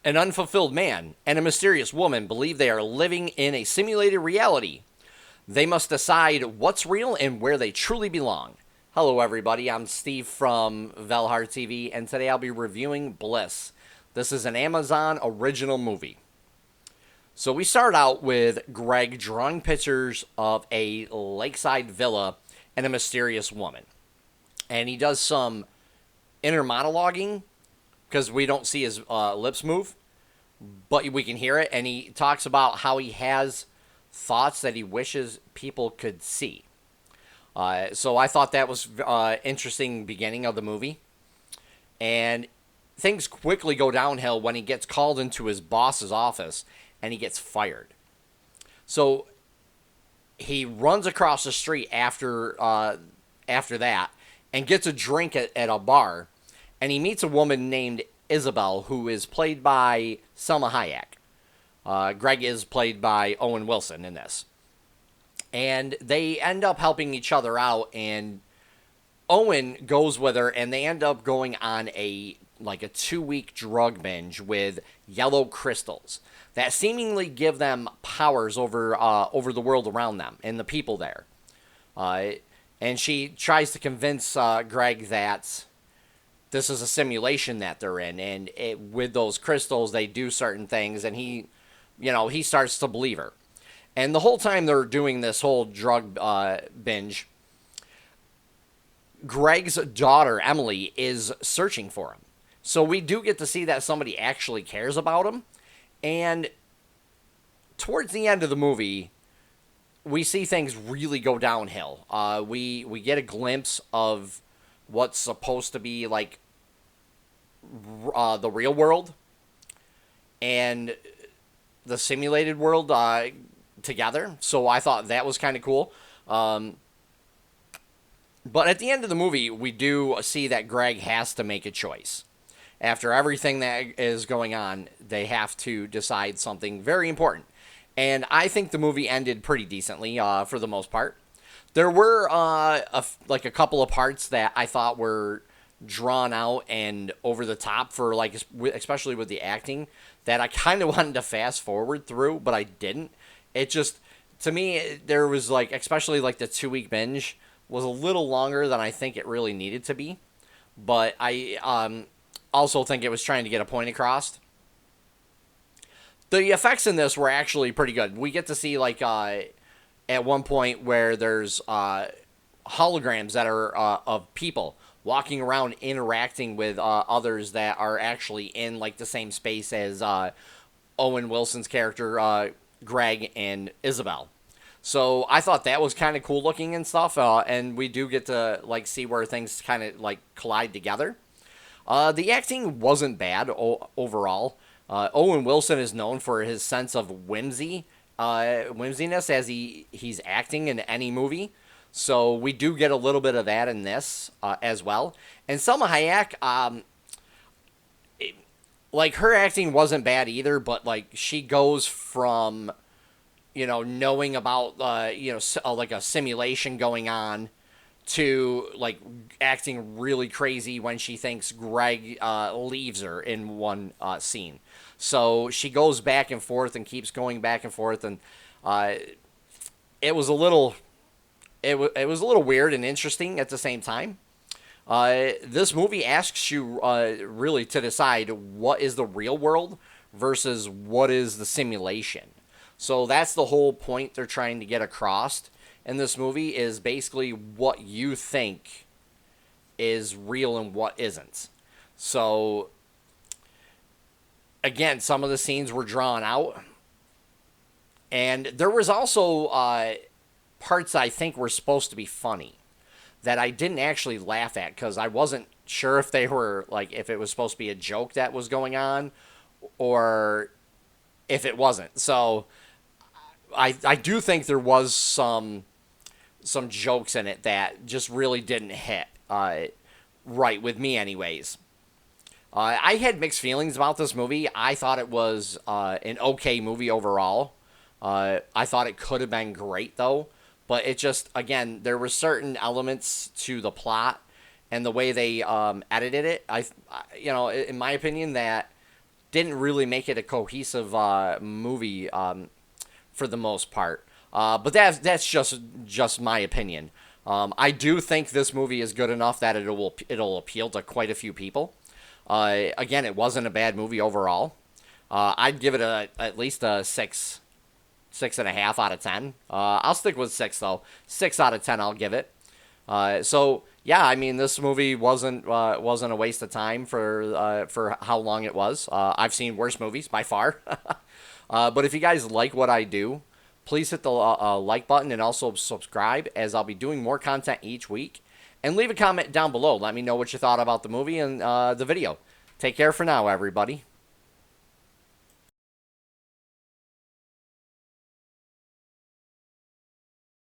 An unfulfilled man and a mysterious woman believe they are living in a simulated reality. They must decide what's real and where they truly belong. Hello, everybody. I'm Steve from Velhar TV, and today I'll be reviewing Bliss. This is an Amazon original movie. So we start out with Greg drawing pictures of a lakeside villa and a mysterious woman. And he does some inner monologuing because we don't see his lips move, but we can hear it. And he talks about how he has thoughts that he wishes people could see. So I thought that was interesting beginning of the movie. And things quickly go downhill when he gets called into his boss's office and he gets fired. So he runs across the street after that and gets a drink at a bar, and he meets a woman named Isabel, who is played by Selma Hayek. Greg is played by Owen Wilson in this. And they end up helping each other out, and Owen goes with her, and they end up going on a 2-week drug binge with yellow crystals that seemingly give them powers over the world around them and the people there. And she tries to convince Greg that this is a simulation that they're in, and with those crystals they do certain things, and he starts to believe her. And the whole time they're doing this whole drug binge, Greg's daughter Emily is searching for him. So we do get to see that somebody actually cares about him. And towards the end of the movie, we see things really go downhill. We get a glimpse of what's supposed to be like the real world and the simulated world together. So I thought that was kind of cool. But at the end of the movie, we do see that Greg has to make a choice. After everything that is going on, they have to decide something very important. And I think the movie ended pretty decently for the most part. There were a couple of parts that I thought were drawn out and over the top for especially with the acting, that I kind of wanted to fast forward through, but I didn't. It just, to me, there was especially the 2-week binge was a little longer than I think it really needed to be. But I also think it was trying to get a point across. The effects in this were actually pretty good. We get to see at one point where there's holograms that are of people walking around interacting with others that are actually in the same space as Owen Wilson's character Greg and Isabel. So I thought that was kind of cool looking and stuff, and we do get to see where things kind of collide together. The acting wasn't bad overall. Owen Wilson is known for his sense of whimsiness as he's acting in any movie. So we do get a little bit of that in this as well. And Selma Hayek, her acting wasn't bad either, but she goes from knowing about a simulation going on to acting really crazy when she thinks Greg leaves her in one scene. So she goes back and forth and keeps going back and forth, and it was a little weird and interesting at the same time. This movie asks you really to decide what is the real world versus what is the simulation. So that's the whole point they're trying to get across in this movie, is basically what you think is real and what isn't. So again, some of the scenes were drawn out, and there was also parts I think were supposed to be funny that I didn't actually laugh at because I wasn't sure if they were if it was supposed to be a joke that was going on or if it wasn't. So I do think there was some jokes in it that just really didn't hit right with me anyways. I had mixed feelings about this movie. I thought it was an okay movie overall. I thought it could have been great though, but it just, again, there were certain elements to the plot and the way they edited it. In my opinion, that didn't really make it a cohesive movie for the most part. But that's just my opinion. I do think this movie is good enough that it'll appeal to quite a few people. Again, it wasn't a bad movie overall. I'd give it at least a 6.5 out of 10. I'll stick with 6 though. 6 out of 10 I'll give it. So yeah, I mean this movie wasn't a waste of time for how long it was. I've seen worse movies by far. But if you guys like what I do, please hit the like button and also subscribe, as I'll be doing more content each week. And leave a comment down below. Let me know what you thought about the movie and the video. Take care for now, everybody.